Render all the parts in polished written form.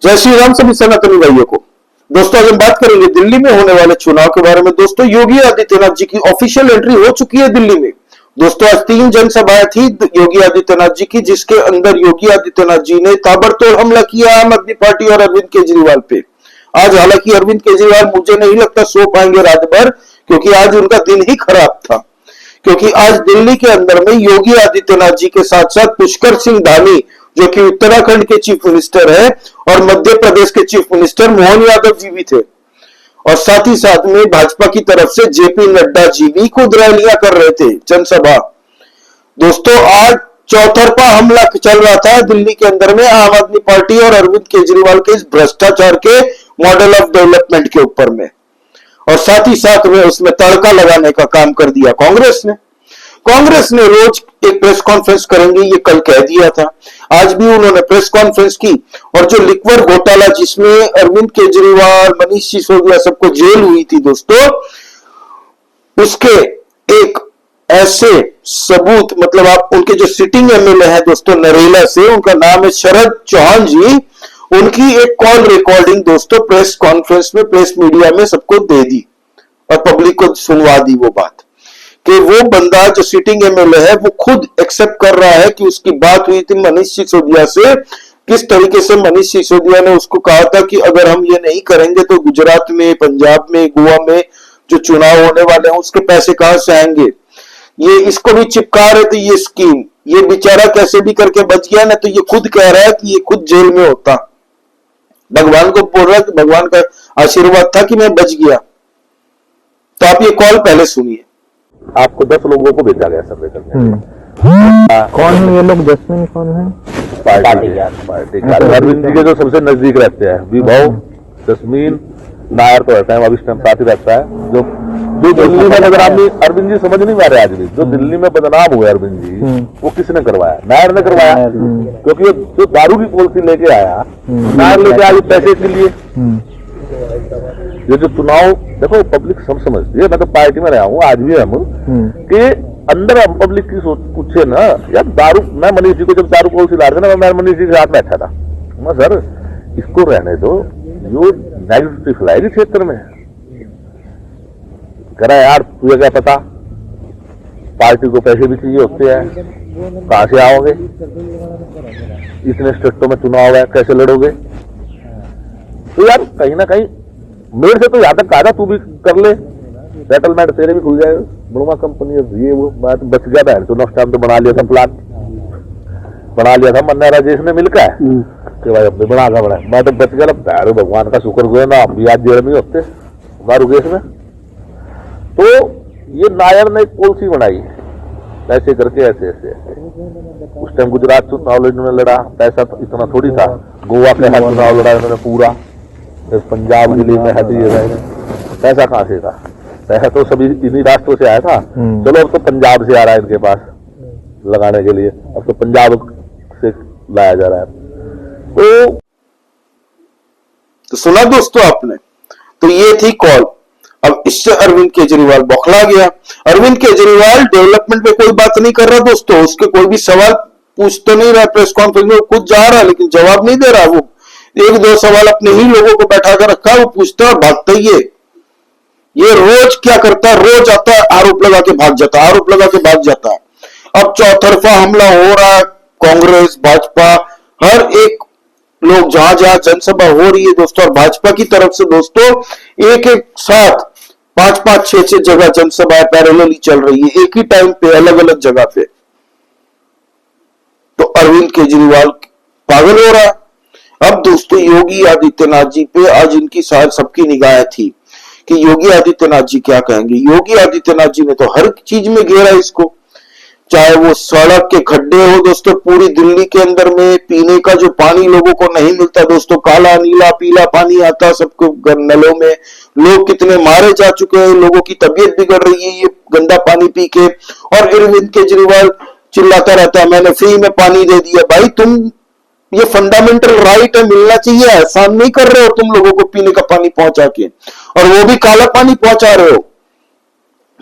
जय श्री राम सभी सनातनी भाइयों को। दोस्तों आज हम बात करेंगे दिल्ली में होने वाले चुनाव के बारे में। दोस्तों योगी आदित्यनाथ जी की ऑफिशियल एंट्री हो चुकी है दिल्ली में। दोस्तों आज 3 जनसभाएं थी योगी आदित्यनाथ जी की, जिसके अंदर योगी आदित्यनाथ जी ने ताबड़तोड़ हमला किया आम आदमी पार्टी और अरविंद केजरीवाल पे। आज हालांकि अरविंद केजरीवाल मुझे नहीं लगता सो पाएंगे रात भर, क्योंकि आज उनका दिन ही खराब था। क्योंकि आज दिल्ली के अंदर में योगी आदित्यनाथ जी के साथ साथ पुष्कर सिंह धामी जो कि उत्तराखंड के चीफ मिनिस्टर है और मध्य प्रदेश के चीफ मिनिस्टर मोहन यादव जी भी थे, और साथ ही साथ में भाजपा की तरफ से जेपी नड्डा जी भी खुद रैलियां कर रहे थे, जनसभा। दोस्तों आज चौतरफा हमला चल रहा था दिल्ली के अंदर में आम आदमी पार्टी और अरविंद केजरीवाल के इस भ्रष्टाचार के मॉडल ऑफ डेवलपमेंट के ऊपर में, और साथ ही साथ में उसमें तड़का लगाने का काम कर दिया कांग्रेस ने रोज एक प्रेस कॉन्फ्रेंस करेंगे, ये कल कह दिया था। आज भी उन्होंने प्रेस कॉन्फ्रेंस की, और जो लिक्वर घोटाला जिसमें अरविंद केजरीवाल, मनीष सिसोदिया सबको जेल हुई थी दोस्तों, उसके एक ऐसे सबूत, मतलब आप उनके जो सिटिंग एमएलए हैं दोस्तों नरेला से, उनका नाम है शरद चौहान जी, उनकी एक कॉल रिकॉर्डिंग दोस्तों प्रेस कॉन्फ्रेंस में, प्रेस मीडिया में सबको दे दी और पब्लिक को सुनवा दी वो बात कि वो बंदा जो सिटिंग एमएलए है वो खुद एक्सेप्ट कर रहा है कि उसकी बात हुई थी मनीष सिसोदिया से। किस तरीके से मनीष सिसोदिया ने उसको कहा था कि अगर हम ये नहीं करेंगे तो गुजरात में, पंजाब में, गोवा में जो चुनाव होने वाले हैं उसके पैसे कहां से आएंगे। ये इसको भी चिपका रहे थे ये स्कीम। ये बेचारा कैसे भी करके बच गया ना, तो ये खुद कह रहा है कि ये खुद जेल में होता, भगवान को बोल रहा है कि भगवान का आशीर्वाद था कि मैं बच गया। तो आप ये कॉल पहले सुनिए। आपको 10 लोगों को भेजा गया सर्वे करने। कौन है ये लोग? जस्मिन कौन है? पार्टी अरविंद जी के जो सबसे नजदीक रहते हैं, विभव, जस्मीन, नायर तो रहता है, अभी साथ ही रहता है। जो दिल्ली में अगर अरविंद जी समझ नहीं पा रहे आज भी, जो दिल्ली में बदनाम हुए अरविंद जी, वो किसने करवाया? नायर ने करवाया, क्योंकि जो दारू की पॉलिसी लेके आया नायर लेके आया पैसे के लिए। ये जो चुनाव देखो पब्लिक सब समझती है, मैं तो पार्टी में रहा हूँ आज भी हम कि अंदर हम पब्लिक की सोच पूछे ना यार। दारू, मैं मनीष जी को जब दारू पॉलिसी ला रहे थे ना, मैं मनीष जी के साथ बैठा था, मैं सर इसको रहने दो, जो नेगेटिविटी फैलाएगी क्षेत्र में। कह रहा यार तुझे क्या पता, पार्टी को पैसे भी चाहिए होते हैं, कहां से आओगे, इतने स्टेटों में चुनाव है, कैसे लड़ोगे। तो यार कहीं ना कहीं मेरे से तो यहां तक कहा था तू भी कर ले, सेटलमेंट तेरे भी खुल जाएगा, बड़ुआ कंपनी ये वो बात बच गया था। तो नेक्स्ट टाइम तो बना लिया था प्लान, बना लिया था मन्ना राजेश ने मिलकर कि भाई अपने बना का बना, मैं तो बच गया। पैर भगवान का शुक्र हुआ ना, हम भी आज जेल में होते दारू केस में। तो ये नायर ने एक पॉलिसी बनाई ऐसे करके, ऐसे ऐसे उस टाइम गुजरात चुनाव में लड़ा, पैसा तो इतना थोड़ी था। गोवा के हाथ चुनाव लड़ा उन्होंने पूरा, पंजाब दिल्ली में है, पैसा कहां से था? पैसा तो सभी इन्हीं रास्तों से आया था। चलो अब तो पंजाब से आ रहा है इनके पास लगाने के लिए, अब तो पंजाब से लाया जा रहा है। तो सुना दोस्तों आपने, तो ये थी कॉल। अब इससे अरविंद केजरीवाल बौखला गया। अरविंद केजरीवाल डेवलपमेंट पे कोई बात नहीं कर रहा दोस्तों, उसके कोई भी सवाल पूछ तो नहीं रहा प्रेस कॉन्फ्रेंस में, खुद जा रहा है लेकिन जवाब नहीं दे रहा। वो 1-2 सवाल अपने ही लोगों को बैठा कर रखा, वो पूछता है और भागता ही है। ये रोज क्या करता है, रोज आता है, आरोप लगा के भाग जाता है, आरोप लगा के भाग जाता है। अब चौतरफा हमला हो रहा है, कांग्रेस, भाजपा, हर एक लोग जहां जहां जनसभा हो रही है दोस्तों, और भाजपा की तरफ से दोस्तों एक एक साथ 5-5, 6-6 जगह जनसभाएं पैरेलली चल रही है, एक ही टाइम पे अलग अलग जगह पे। तो अरविंद केजरीवाल पागल हो रहा है। अब दोस्तों योगी आदित्यनाथ जी पे आज इनकी सबकी निगाहें थी कि योगी आदित्यनाथ जी क्या कहेंगे। योगी आदित्यनाथ जी ने तो हर चीज में घेरा इसको, चाहे वो सड़क के खड्डे हो दोस्तों, पूरी दिल्ली के अंदर में पीने का जो पानी लोगों को नहीं मिलता दोस्तों, काला नीला पीला पानी आता सबको नलों में, लोग कितने मारे जा चुके हैं, लोगों की तबीयत बिगड़ रही है ये गंदा पानी पी के। और अरविंद केजरीवाल चिल्लाता रहता है मैंने फ्री में पानी दे दिया। भाई तुम, ये फंडामेंटल राइट है, मिलना चाहिए, एहसान नहीं कर रहे हो तुम लोगों को पीने का पानी पहुंचा के, और वो भी काला पानी पहुंचा रहे हो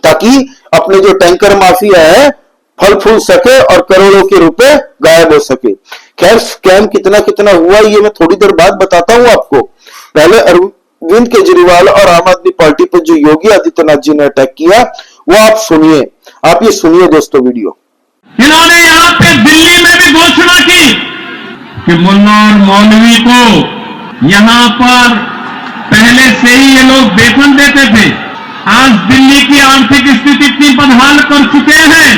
ताकि अपने जो टैंकर माफिया है फल फूल सके और करोड़ों के रुपए गायब हो सके। खैर स्कैम कितना कितना हुआ ये मैं थोड़ी देर बाद बताता हूं आपको। पहले अरविंद केजरीवाल और आम आदमी पार्टी पर जो योगी आदित्यनाथ जी ने अटैक किया वो आप सुनिए, आप ये सुनिए दोस्तों वीडियो। इन्होंने यहां पे दिल्ली में भी घोषणा की कि मुन्ना और मौलवी को यहां पर पहले से ही ये लोग वेतन देते थे। आज दिल्ली की आर्थिक स्थिति इतनी बदहाल कर चुके हैं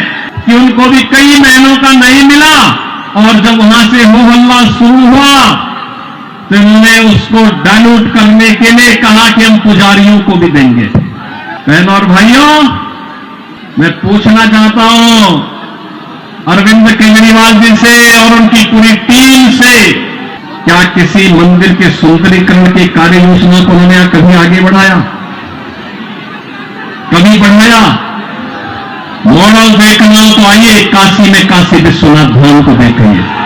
कि उनको भी कई महीनों का नहीं मिला, और जब वहां से हो हल्ला शुरू हुआ तो इन्होंने उसको डाइल्यूट करने के लिए कहा कि हम पुजारियों को भी देंगे। बहनों और भाइयों, मैं पूछना चाहता हूं अरविंद केजरीवाल जी से और उनकी पूरी टीम से, क्या किसी मंदिर के सुंदरीकरण की कार्य योजना को उन्होंने कभी आगे बढ़ाया? कभी बढ़ाया? मॉडल देखना तो आइए काशी में काशी विश्वनाथ धाम को देखिए।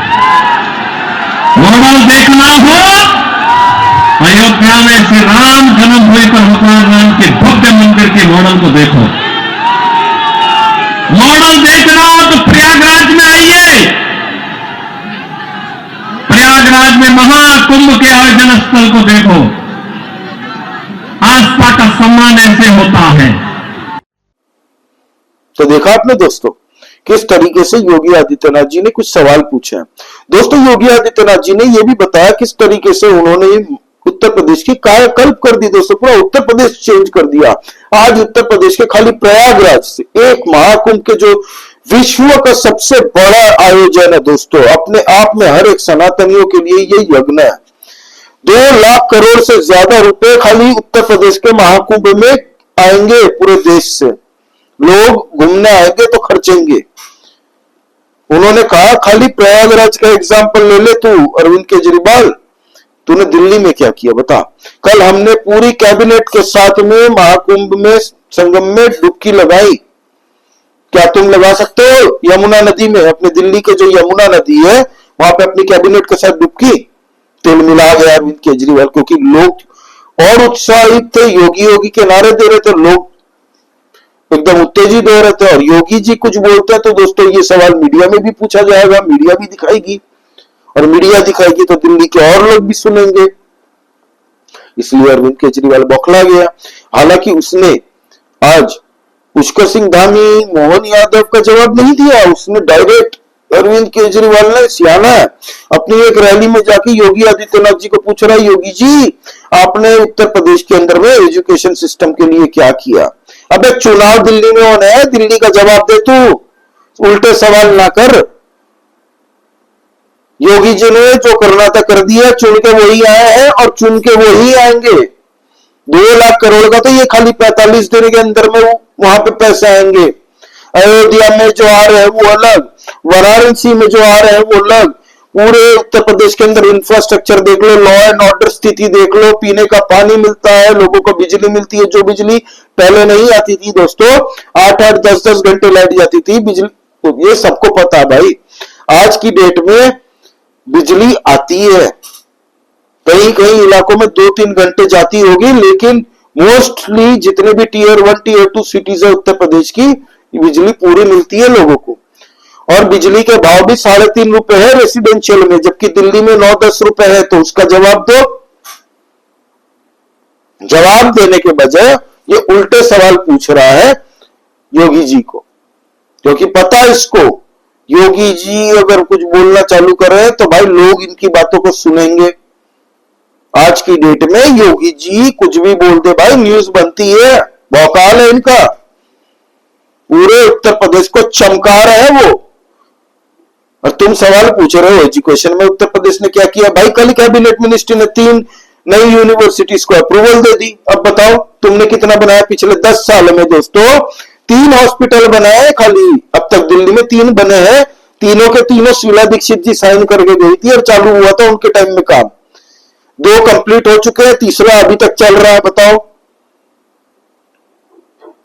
मॉडल देखना हो अयोध्या में श्री राम जन्मभूमि पर भगवान राम के भव्य मंदिर के मॉडल को देखो। मॉडल देखना हो तो प्रयागराज में आइए। प्रयागराज में महाकुंभ के आयोजन स्थल को देखो। आस्था का सम्मान ऐसे होता है। तो देखा आपने दोस्तों किस तरीके से योगी आदित्यनाथ जी ने कुछ सवाल पूछे हैं। दोस्तों योगी आदित्यनाथ जी ने यह भी बताया किस तरीके से उन्होंने उत्तर प्रदेश की कायाकल्प कर दी। दोस्तों पूरा उत्तर प्रदेश चेंज कर दिया। आज उत्तर प्रदेश के खाली प्रयागराज से एक महाकुंभ के जो विश्व का सबसे बड़ा आयोजन है दोस्तों, अपने आप में हर एक सनातनियों के लिए ये यज्ञ है। 2 लाख करोड़ से ज्यादा रुपए खाली उत्तर प्रदेश के महाकुंभ में आएंगे। पूरे देश से लोग घूमने आएंगे तो खर्चेंगे। उन्होंने कहा खाली प्रयागराज का एग्जाम्पल ले ले तू अरविंद केजरीवाल, तूने दिल्ली में क्या किया बता। कल हमने पूरी कैबिनेट के साथ में महाकुंभ में संगम में डुबकी लगाई। क्या तुम लगा सकते हो यमुना नदी में? अपने दिल्ली के जो यमुना नदी है वहां पे अपनी कैबिनेट के साथ डुबकी? तिल मिला गया अरविंद केजरीवाल, क्योंकि लोग और उत्साहित थे, योगी योगी के नारे दे रहे थे, लोग एकदम उत्तेजित हो रहे थे। और योगी जी कुछ बोलते हैं तो दोस्तों ये सवाल मीडिया में भी पूछा जाएगा, मीडिया भी दिखाएगी, और मीडिया दिखाएगी तो दिल्ली के और लोग भी सुनेंगे। इसलिए अरविंद केजरीवाल बौखला गया। हालांकि उसने आज पुष्कर सिंह धामी, मोहन यादव का जवाब नहीं दिया। उसने डायरेक्ट अरविंद केजरीवाल ने सियाना है अपनी एक रैली में जाके योगी आदित्यनाथ जी को पूछ रहा है, योगी जी आपने उत्तर प्रदेश के अंदर में एजुकेशन सिस्टम के लिए क्या किया? अबे चुनाव दिल्ली में होने हैं, दिल्ली का जवाब दे तू, उल्टे सवाल ना कर। योगी जी ने जो करना था कर दिया, चुन के वही आए हैं और चुन के वही आएंगे। 2 लाख करोड़ का तो ये खाली 45 दिन के अंदर में वहां पे पैसे आएंगे। अयोध्या में जो आ रहे हैं वो अलग, वाराणसी में जो आ रहे हैं वो अलग। पूरे उत्तर प्रदेश के अंदर इंफ्रास्ट्रक्चर देख लो, लॉ एंड ऑर्डर स्थिति देख लो, पीने का पानी मिलता है, लोगों को बिजली मिलती है, जो बिजली पहले नहीं आती थी दोस्तों। 8-8 10-10 घंटे लाइट जाती थी बिजली, तो ये सबको पता है भाई। आज की डेट में बिजली आती है, कई कई इलाकों में 2-3 घंटे जाती होगी, लेकिन मोस्टली जितने भी टीयर 1 टीयर 2 सिटीज है उत्तर प्रदेश की, बिजली पूरी मिलती है लोगों को। और बिजली के भाव भी 3.5 रुपए है रेसिडेंशियल में, जबकि दिल्ली में 9-10 रुपए है। तो उसका जवाब दो। जवाब देने के बजाय ये उल्टे सवाल पूछ रहा है योगी जी को, क्योंकि पता है इसको योगी जी अगर कुछ बोलना चालू करें तो भाई लोग इनकी बातों को सुनेंगे। आज की डेट में योगी जी कुछ भी बोल दे भाई, न्यूज बनती है, भौकाल है इनका। पूरे उत्तर प्रदेश को चमका रहे हैं वो। और तुम सवाल पूछ रहे हो एजुकेशन में उत्तर प्रदेश ने क्या किया? भाई कल कैबिनेट मिनिस्ट्री ने 3 नई यूनिवर्सिटीज को अप्रूवल दे दी। अब बताओ तुमने कितना बनाया पिछले 10 साल में दोस्तों? 3 हॉस्पिटल बनाए खाली, अब तक दिल्ली में 3 बने हैं। तीनों के तीनों शीला दीक्षित जी साइन करके गई थी और चालू हुआ था उनके टाइम में काम। 2 कंप्लीट हो चुके हैं, तीसरा अभी तक चल रहा है। बताओ।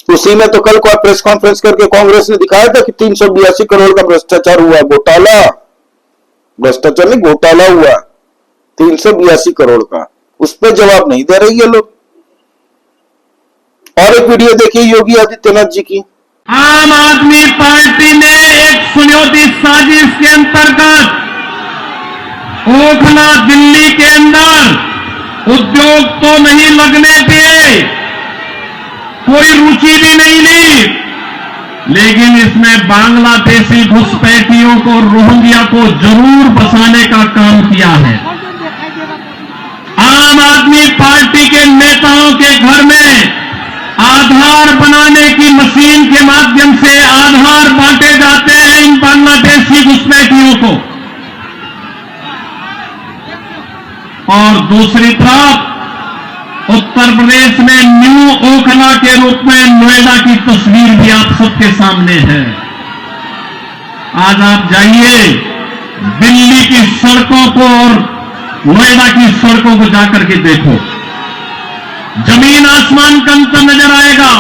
उसी में तो कल प्रेस कॉन्फ्रेंस करके कांग्रेस ने दिखाया था कि 382 करोड़ का भ्रष्टाचार हुआ, घोटाला, भ्रष्टाचार नहीं घोटाला हुआ 382 करोड़ का। उस पर जवाब नहीं दे रही है लोग। और एक वीडियो देखिए योगी आदित्यनाथ जी की। आम आदमी पार्टी ने एक सुनियोजित साजिश के अंतर्गत ओखला दिल्ली के अंदर उद्योग तो नहीं लगने दिए, कोई रुचि भी नहीं ली, लेकिन इसमें बांग्लादेशी घुसपैठियों को, रोहिंग्या को जरूर बसाने का काम किया है। आम आदमी पार्टी के नेताओं के घर में आधार बनाने की मशीन के माध्यम से आधार बांटे जाते हैं इन बांग्लादेशी घुसपैठियों को, और दूसरी तरफ उत्तर प्रदेश में न्यू ओखला के रूप में नोएडा की तस्वीर भी आप सबके सामने है। आज आप जाइए दिल्ली की सड़कों को और नोएडा की सड़कों को जाकर के देखो, जमीन आसमान का अंतर नजर आएगा।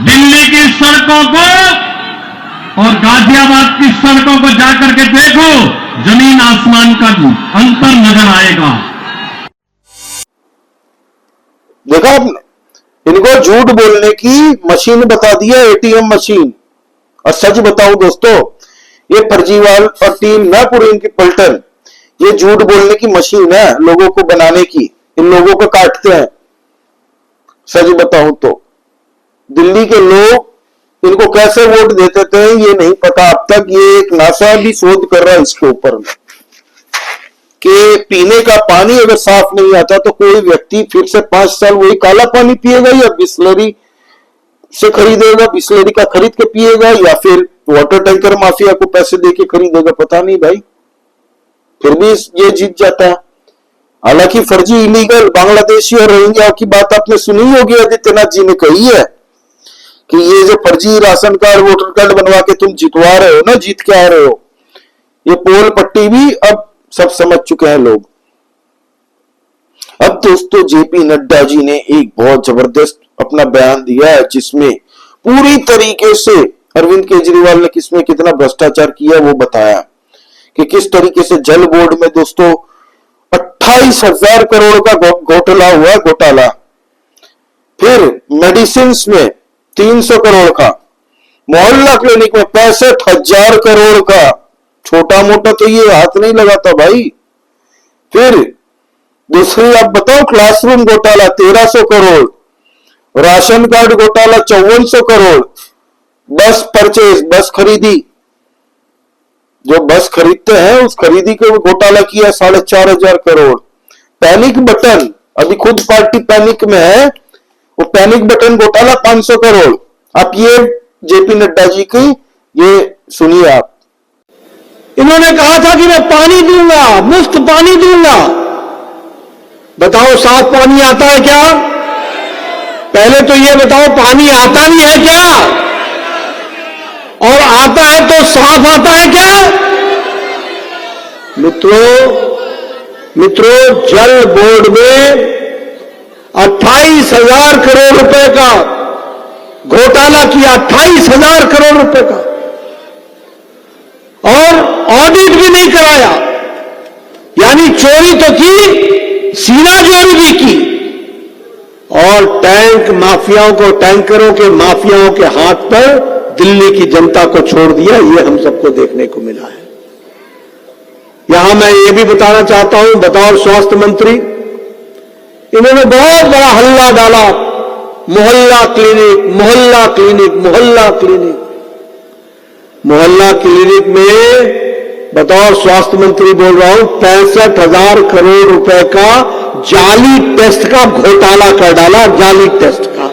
दिल्ली की सड़कों को और गाजियाबाद की सड़कों को जाकर के देखो, जमीन आसमान का अंतर नजर आएगा। देखा आपने, इनको झूठ बोलने की मशीन बता दिया, एटीएम मशीन। और सच बताऊं दोस्तों, ये फर्जीवाल और टीम ना पूरी इनकी पलटन, ये झूठ बोलने की मशीन है लोगों को बनाने की, इन लोगों को काटते हैं। सच बताऊं तो दिल्ली के लोग इनको कैसे वोट देते थे ये नहीं पता अब तक। ये एक नासा भी शोध कर रहा है इसके ऊपर कि पीने का पानी अगर साफ नहीं आता तो कोई व्यक्ति फिर से 5 साल वही काला पानी पिएगा या बिस्लरी से खरीदेगा, बिस्लरी का खरीद के पिएगा, या फिर वाटर टैंकर माफिया को पैसे देके खरीदेगा, पता नहीं भाई। फिर भी ये जीत जाता है। हालांकि फर्जी इलीगल बांग्लादेशी और रोहिंग्या की बात आपने सुनी होगी, आदित्यनाथ जी ने कही है कि ये जो फर्जी राशन कार्ड, वोटर कार्ड बनवा के तुम जितवा रहे हो ना, जीत के आ रहे हो, ये पोल पट्टी भी अब सब समझ चुके हैं लोग। अब दोस्तों जेपी नड्डा जी ने एक बहुत जबरदस्त अपना बयान दिया है जिसमें पूरी तरीके से अरविंद केजरीवाल ने किसमें कितना भ्रष्टाचार किया वो बताया कि किस तरीके से जल बोर्ड में दोस्तों 28,000 करोड़ का घोटाला हुआ, घोटाला। फिर मेडिसिन में 300 करोड़ का, मोहल्ला क्लिनिक में 65,000 करोड़ का, छोटा मोटा तो ये हाथ नहीं लगाता भाई। फिर दूसरी आप बताओ क्लासरूम घोटाला 1300 करोड़, राशन कार्ड घोटाला 5400 करोड़, बस परचेज, बस खरीदी, जो बस खरीदते हैं उस खरीदी के घोटाला किया 4,500 करोड़। पैनिक बटन, अभी खुद पार्टी पैनिक में है, वो पैनिक बटन घोटाला 500 करोड़। आप ये जेपी नड्डा जी की ये सुनिए आप। इन्होंने कहा था कि मैं पानी दूंगा, मुफ्त पानी दूंगा। बताओ साफ पानी आता है क्या? पहले तो ये बताओ पानी आता भी है क्या? और आता है तो साफ आता है क्या? मित्रों जल बोर्ड में 28,000 करोड़ रुपए का घोटाला किया, 28,000 करोड़ रुपए का, और ऑडिट भी नहीं कराया। यानी चोरी तो की, सीना चोरी भी की, और टैंक माफियाओं को, टैंकरों के माफियाओं के हाथ पर दिल्ली की जनता को छोड़ दिया। ये हम सबको देखने को मिला है। यहां मैं ये भी बताना चाहता हूं, बतौर स्वास्थ्य मंत्री, इन्होंने बहुत बड़ा हल्ला डाला, मोहल्ला क्लिनिक, मोहल्ला क्लिनिक, मोहल्ला क्लिनिक। मोहल्ला क्लिनिक में बतौर स्वास्थ्य मंत्री बोल रहा हूं, 65,000 करोड़ रुपए का जाली टेस्ट का घोटाला कर डाला, जाली टेस्ट का।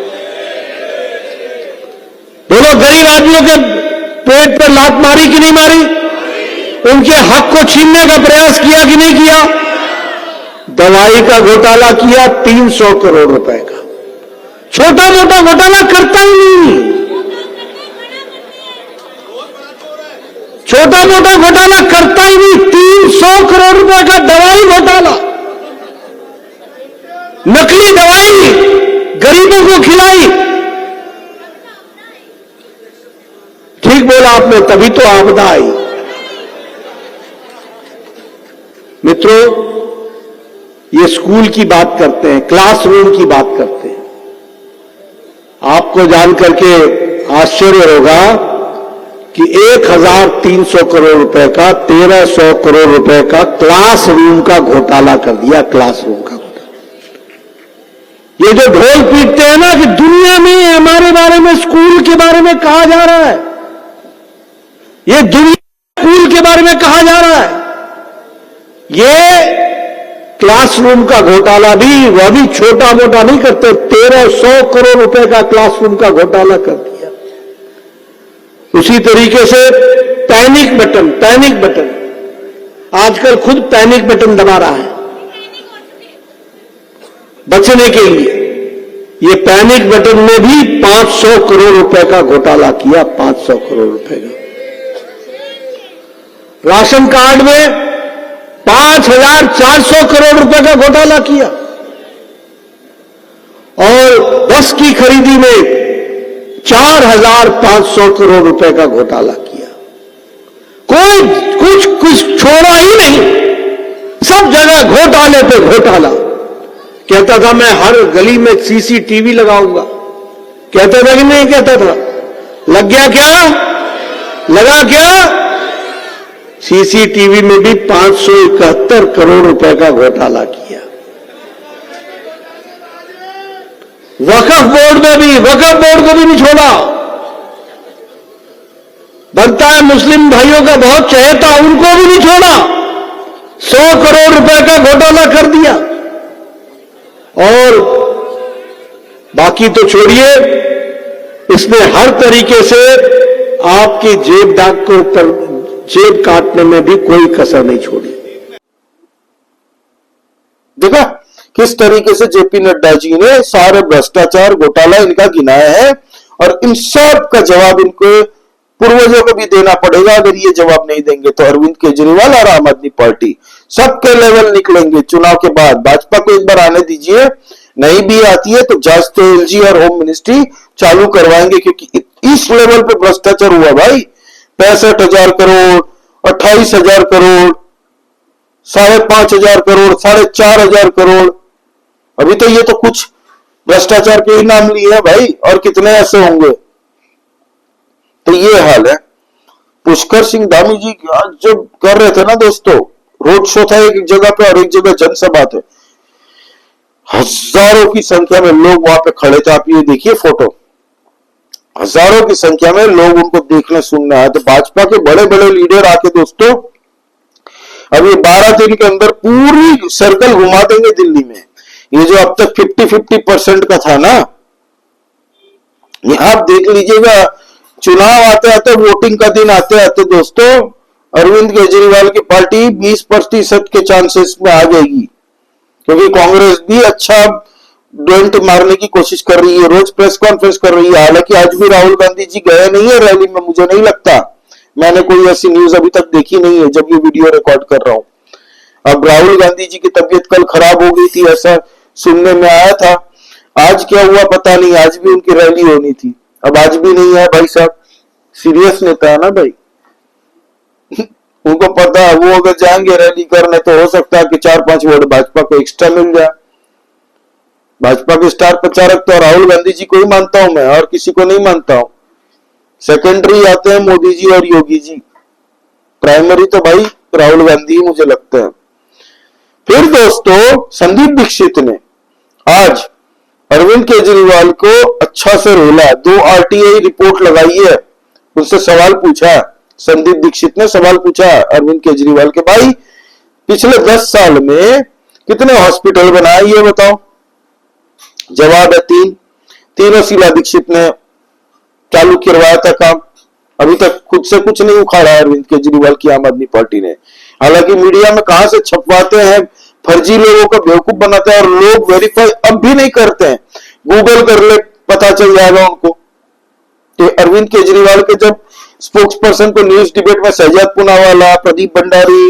बोलो गरीब आदमियों के पेट पर लात मारी कि नहीं मारी? उनके हक को छीनने का प्रयास किया कि नहीं किया? दवाई का घोटाला किया 300 करोड़ रुपए का। छोटा मोटा घोटाला करता ही नहीं, छोटा मोटा घोटाला करता ही नहीं। 300 करोड़ रुपए का दवाई घोटाला, नकली दवाई गरीबों को खिलाई। ठीक बोला आपने, तभी तो आपदा आई। मित्रों, ये स्कूल की बात करते हैं, क्लासरूम की बात करते हैं। आपको जानकर के आश्चर्य होगा कि 1300 करोड़ रुपए का 1300 करोड़ रुपए का क्लासरूम का घोटाला कर दिया। क्लासरूम का घोटाला। ये जो ढोल पीटते हैं ना कि दुनिया में हमारे बारे में, स्कूल के बारे में कहा जा रहा है, ये दुनिया स्कूल के बारे में कहा जा रहा है, ये क्लासरूम का घोटाला भी, वह भी छोटा मोटा नहीं करते, 1300 करोड़ रुपए का क्लासरूम का घोटाला कर दिया। उसी तरीके से पैनिक बटन आजकल खुद पैनिक बटन दबा रहा है बचने के लिए। ये पैनिक बटन में भी 500 करोड़ रुपए का घोटाला किया। 500 करोड़ रुपए का राशन कार्ड में 5400 करोड़ रुपए का घोटाला किया और बस की खरीदी में 4500 करोड़ रुपए का घोटाला किया। कोई कुछ छोड़ा ही नहीं, सब जगह घोटाले पे घोटाला। कहता था मैं हर गली में सीसीटीवी लगाऊंगा, कहता था कि नहीं कहता था? लग गया क्या? लगा क्या? सीसीटीवी में भी 571 करोड़ रुपए का घोटाला किया। वक्फ बोर्ड में भी, वक्फ बोर्ड को भी नहीं छोड़ा। बनता है मुस्लिम भाइयों का बहुत चहेता, उनको भी नहीं छोड़ा। 100 करोड़ रुपए का घोटाला कर दिया। और बाकी तो छोड़िए, इसने हर तरीके से आपकी जेब काटने में भी कोई कसर नहीं छोड़ी। देखा किस तरीके से जेपी नड्डा जी ने सारे भ्रष्टाचार घोटाला इनका गिनाया है, और इन सब का जवाब इनको पूर्वजों को भी देना पड़ेगा। अगर ये जवाब नहीं देंगे तो अरविंद केजरीवाल और आम आदमी पार्टी सबके लेवल निकलेंगे चुनाव के बाद। भाजपा को एक बार आने दीजिए, नहीं भी आती है तो जांच तो एलजी और होम मिनिस्ट्री चालू करवाएंगे, क्योंकि इस लेवल पे भ्रष्टाचार हुआ भाई। 65,000 करोड़, 28,000 करोड़, 5,500 करोड़, 4,500 करोड़। अभी तो ये तो कुछ भ्रष्टाचार के ही नाम लिए हैं भाई, और कितने ऐसे होंगे। तो ये हाल है। पुष्कर सिंह धामी जी आज जब कर रहे थे ना दोस्तों, रोड शो था एक जगह पे और एक जगह जनसभा थे, हजारों की संख्या में लोग वहां पे खड़े थे। आप ये देखिए फोटो, हजारों की संख्या में लोग उनको देखने सुनने आए। तो भाजपा के बड़े बड़े लीडर आके दोस्तों अब ये 12 दिन के अंदर पूरी सर्कल घुमा देंगे दिल्ली में। ये जो अब तक 50-50% का था ना, ये आप देख लीजिएगा। चुनाव आते आते, वोटिंग का दिन आते आते दोस्तों, अरविंद केजरीवाल की पार्टी 20% के चांसेस में आ जाएगी, क्योंकि कांग्रेस भी अच्छा डेंट मारने की कोशिश कर रही है, रोज प्रेस कॉन्फ्रेंस कर रही है। हालांकि आज भी राहुल गांधी जी गए नहीं है रैली में, मुझे नहीं लगता, मैंने कोई ऐसी न्यूज अभी तक देखी नहीं है जब ये वीडियो रिकॉर्ड कर रहा हूं। अब राहुल गांधी जी की तबीयत कल खराब हो गई थी, ऐसा सुनने में आया था। आज क्या हुआ पता नहीं, आज भी उनकी रैली होनी थी, अब आज भी नहीं है। भाई साहब सीरियस नेता है ना भाई, उनको पता है वो अगर जाएंगे रैली करने तो हो सकता है कि 4-5 वोट भाजपा को एक्स्ट्रा मिल जाए। भाजपा के स्टार प्रचारक तो राहुल गांधी जी को ही मानता हूं मैं, और किसी को नहीं मानता हूं। सेकेंडरी आते हैं मोदी जी और योगी जी, प्राइमरी तो भाई राहुल गांधी ही मुझे लगता है। फिर दोस्तों संदीप दीक्षित ने आज अरविंद केजरीवाल को अच्छा से रोला, 2 आरटीआई रिपोर्ट लगाई है, उनसे सवाल पूछा। संदीप दीक्षित ने सवाल पूछा अरविंद केजरीवाल के, भाई पिछले 10 साल में कितने हॉस्पिटल बनाए ये बताओ। जवाब है 3। तीनों शीला दीक्षित ने चालू करवाया था काम। अभी तक खुद से कुछ नहीं उखाड़ा अरविंद केजरीवाल की आम आदमी पार्टी ने। हालांकि मीडिया में कहां से छपवाते हैं, फर्जी लोगों को बेवकूफ बनाते हैं, और लोग वेरीफाई अब भी नहीं करते हैं। गूगल कर ले, पता चल जाएगा उनको। तो अरविंद केजरीवाल के जब स्पोक्स पर्सन को न्यूज डिबेट में शहजाद पूनावाला, प्रदीप भंडारी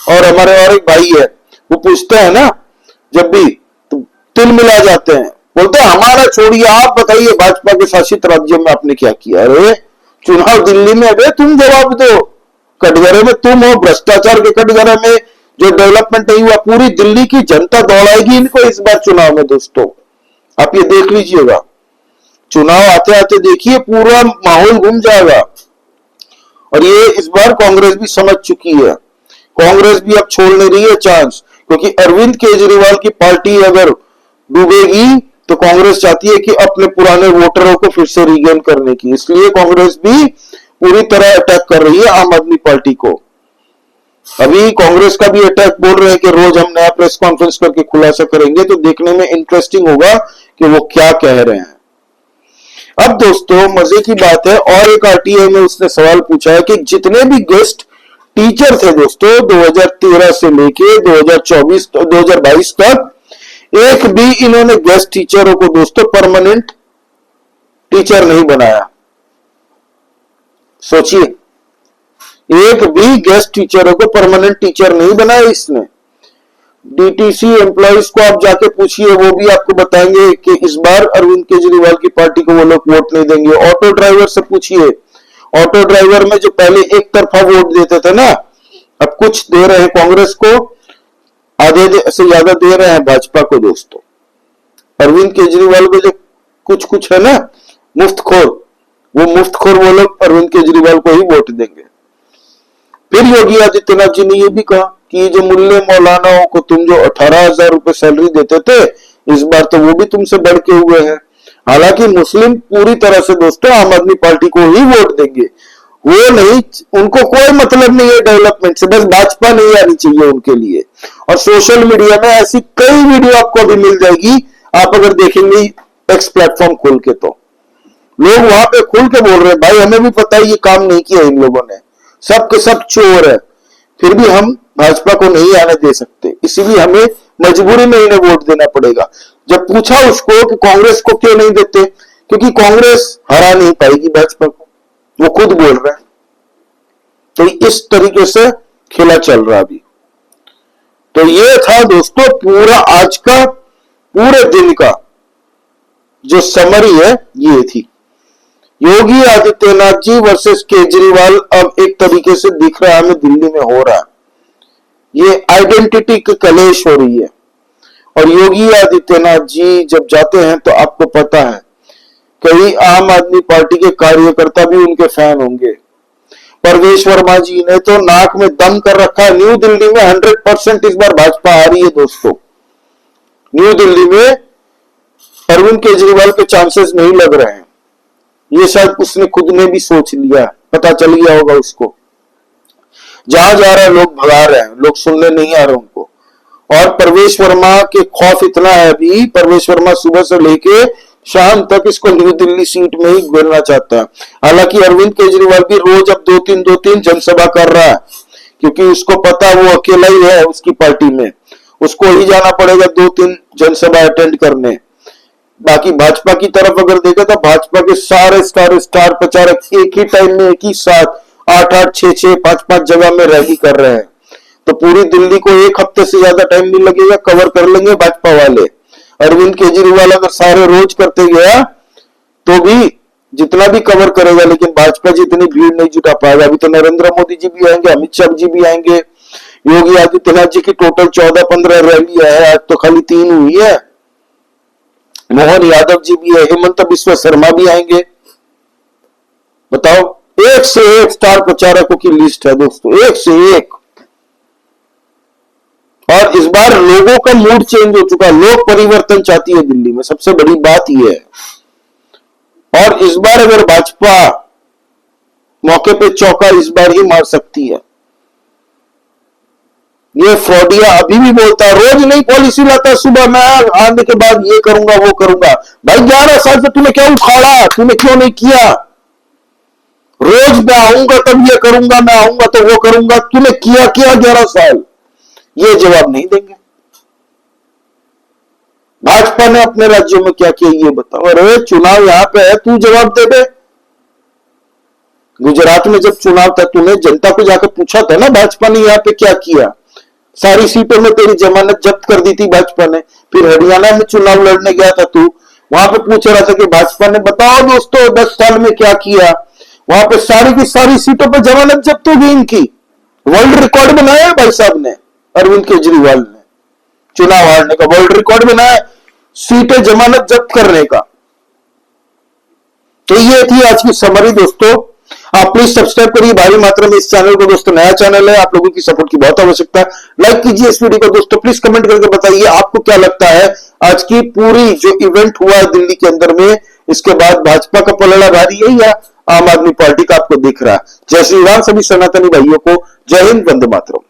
और हमारे और एक भाई है, वो पूछते हैं ना जब भी, तो तिल मिला जाते हैं, बोलते हैं हमारा छोड़िए, आप बताइए भाजपा के शासित राज्यों में आपने क्या किया। अरे चुनाव दिल्ली में, अरे तुम जवाब दो, कटघरे में तुम हो, भ्रष्टाचार के कटघरे में जो डेवलपमेंट नहीं हुआ, पूरी दिल्ली की जनता दौड़ाएगी इनको इस बार चुनाव में। दोस्तों आप ये देख लीजिएगा, चुनाव आते आते देखिए पूरा माहौल घूम जाएगा। और ये इस बार कांग्रेस भी समझ चुकी है। कांग्रेस भी अब छोड़ नहीं रही है चांस, क्योंकि अरविंद केजरीवाल की पार्टी अगर डूबेगी तो कांग्रेस चाहती है कि अपने पुराने वोटरों को फिर से रीगेन करने की, इसलिए कांग्रेस भी पूरी तरह अटैक कर रही है आम आदमी पार्टी को। अभी कांग्रेस का भी अटैक बोल रहे हैं कि रोज हम नया प्रेस कॉन्फ्रेंस करके खुलासा करेंगे, तो देखने में इंटरेस्टिंग होगा कि वो क्या कह रहे हैं। अब दोस्तों मजे की बात है, और एक आरटीआई में उसने सवाल पूछा है कि जितने भी गेस्ट टीचर थे दोस्तों 2013 से लेके 2022 तक, एक भी इन्होंने गेस्ट टीचरों को दोस्तों परमानेंट टीचर नहीं बनाया। सोचिए, एक भी गेस्ट टीचरों को परमानेंट टीचर नहीं बनाया इसने। डीटीसी एम्प्लॉइज को आप जाके पूछिए, वो भी आपको बताएंगे कि इस बार अरविंद केजरीवाल की पार्टी को वो लोग वोट नहीं देंगे। ऑटो ड्राइवर से पूछिए, ऑटो ड्राइवर में जो पहले एक तरफा वोट देते थे ना, अब कुछ दे रहे हैं कांग्रेस को, आधे से ज्यादा दे रहे हैं भाजपा को। दोस्तों अरविंद केजरीवाल को जो कुछ कुछ है ना मुफ्तखोर, वो मुफ्तखोर वो लोग अरविंद केजरीवाल को ही वोट देंगे। फिर योगी आदित्यनाथ जी ने यह भी कहा कि जो मुल्ले मौलानाओं को तुम जो 18,000 रुपए सैलरी देते थे, इस बार तो वो भी तुमसे बढ़ के हुए हैं। हालांकि मुस्लिम पूरी तरह से दोस्तों आम आदमी पार्टी को ही वोट देंगे, वो नहीं, उनको कोई मतलब नहीं है डेवलपमेंट से, बस भाजपा नहीं आनी चाहिए उनके लिए। और सोशल मीडिया में ऐसी कई वीडियो आपको अभी मिल जाएगी, आप अगर देखेंगे एक्स प्लेटफॉर्म खोल के, तो लोग वहां पे खुल के बोल रहे हैं भाई हमें भी पता है ये काम नहीं किया इन लोगों ने, सब के सब चोर है, फिर भी हम भाजपा को नहीं आने दे सकते, इसीलिए हमें मजबूरी में इन्हें वोट देना पड़ेगा। जब पूछा उसको कि कांग्रेस को क्यों नहीं देते, क्योंकि कांग्रेस हरा नहीं पाएगी भाजपा को, वो खुद बोल रहा है। तो इस तरीके से खेला चल रहा अभी। तो ये था दोस्तों पूरा आज का पूरे दिन का जो समरी है, ये थी योगी आदित्यनाथ जी वर्सेस केजरीवाल। अब एक तरीके से दिख रहा है हमें दिल्ली में हो रहा है, ये आइडेंटिटी की कलेश हो रही है। और योगी आदित्यनाथ जी जब जाते हैं तो आपको पता है कई आम आदमी पार्टी के कार्यकर्ता भी उनके फैन होंगे। परवेश वर्मा जी ने तो नाक में दम कर रखा है, न्यू दिल्ली में 100% इस बार भाजपा आ रही है दोस्तों। न्यू दिल्ली में अरविंद केजरीवाल के चांसेस नहीं लग रहे हैं, ये शायद उसने खुद ने भी सोच लिया, पता चल गया होगा उसको। जहां जा रहा है लोग भगा रहे हैं, लोग सुनने नहीं आ रहे उनको। और परवेश वर्मा के खौफ इतना है अभी, परवेश वर्मा सुबह से लेके शाम तक इसको न्यू दिल्ली सीट में ही घेरना चाहता है। हालांकि अरविंद केजरीवाल भी रोज अब 2-3 जनसभा कर रहा है, क्योंकि उसको पता वो अकेला ही है उसकी पार्टी में, उसको ही जाना पड़ेगा 2-3 जनसभा अटेंड करने। बाकी भाजपा की तरफ अगर देखें तो भाजपा के सारे स्टार प्रचारक एक ही टाइम में एक ही साथ 8-8, 6-6, 5-5 जगह में रैली कर रहे हैं, तो पूरी दिल्ली को एक हफ्ते से ज्यादा टाइम नहीं लगेगा, कवर कर लेंगे भाजपा वाले। अरविंद केजरीवाल अगर सारे रोज करते गया तो भी जितना भी कवर करेगा, लेकिन भाजपा जी इतनी भीड़ नहीं जुटा पाएगा। अभी तो नरेंद्र मोदी जी भी आएंगे, अमित शाह जी भी आएंगे, योगी आदित्यनाथ जी की टोटल 14-15 रैली है, आज तो खाली 3 हुई है। मोहन यादव जी भी है, हेमंत बिस्वा शर्मा भी आएंगे। बताओ, एक से एक स्टार प्रचारकों की लिस्ट है दोस्तों, एक से एक। और इस बार लोगों का मूड चेंज हो चुका है, लोग परिवर्तन चाहती है दिल्ली में, सबसे बड़ी बात यह है। और इस बार अगर भाजपा मौके पे चौका इस बार ही मार सकती है। ये फ्रॉडिया अभी भी बोलता है, रोज नई पॉलिसी लाता है, सुबह मैं आने के बाद ये करूंगा वो करूंगा। भाई 11 साल से तूने क्या उखाड़ा, तूने क्यों नहीं किया? रोज मैं आऊंगा तब ये करूंगा, मैं आऊंगा तो वो करूंगा, तूने किया 11 साल? ये जवाब नहीं देंगे। भाजपा ने अपने राज्यों में क्या किया ये बताओ। अरे चुनाव यहां पे है, तू जवाब दे दे। गुजरात में जब चुनाव था, तूने जनता को जाकर पूछा था ना भाजपा ने यहाँ पे क्या किया? सारी सीटों में तेरी जमानत जब्त कर दी थी भाजपा ने। फिर हरियाणा में चुनाव लड़ने गया था तू, वहां पे पूछ रहा था कि भाजपा ने बताओ दोस्तों 10 साल में क्या किया। वहां पे सारी की सारी सीटों पर जमानत जब्त हो गई इनकी। वर्ल्ड रिकॉर्ड बनाया है भाई साहब ने, अरविंद केजरीवाल ने चुनाव हारने का वर्ल्ड रिकॉर्ड बनाया, सीटें जमानत जब्त करने का। तो ये थी आज की समरी दोस्तों। आप प्लीज सब्सक्राइब करिए भारी मात्रा में इस चैनल को दोस्तों, नया चैनल है, आप लोगों की सपोर्ट की बहुत आवश्यकता है। लाइक कीजिए इस वीडियो को दोस्तों, प्लीज कमेंट करके बताइए आपको क्या लगता है आज की पूरी जो इवेंट हुआ है दिल्ली के अंदर में, इसके बाद भाजपा का पलड़ा भारी है या आम आदमी पार्टी का आपको दिख रहा है। जय श्री राम सभी सनातनी भाइयों को, जय हिंद, वंदे मातरम।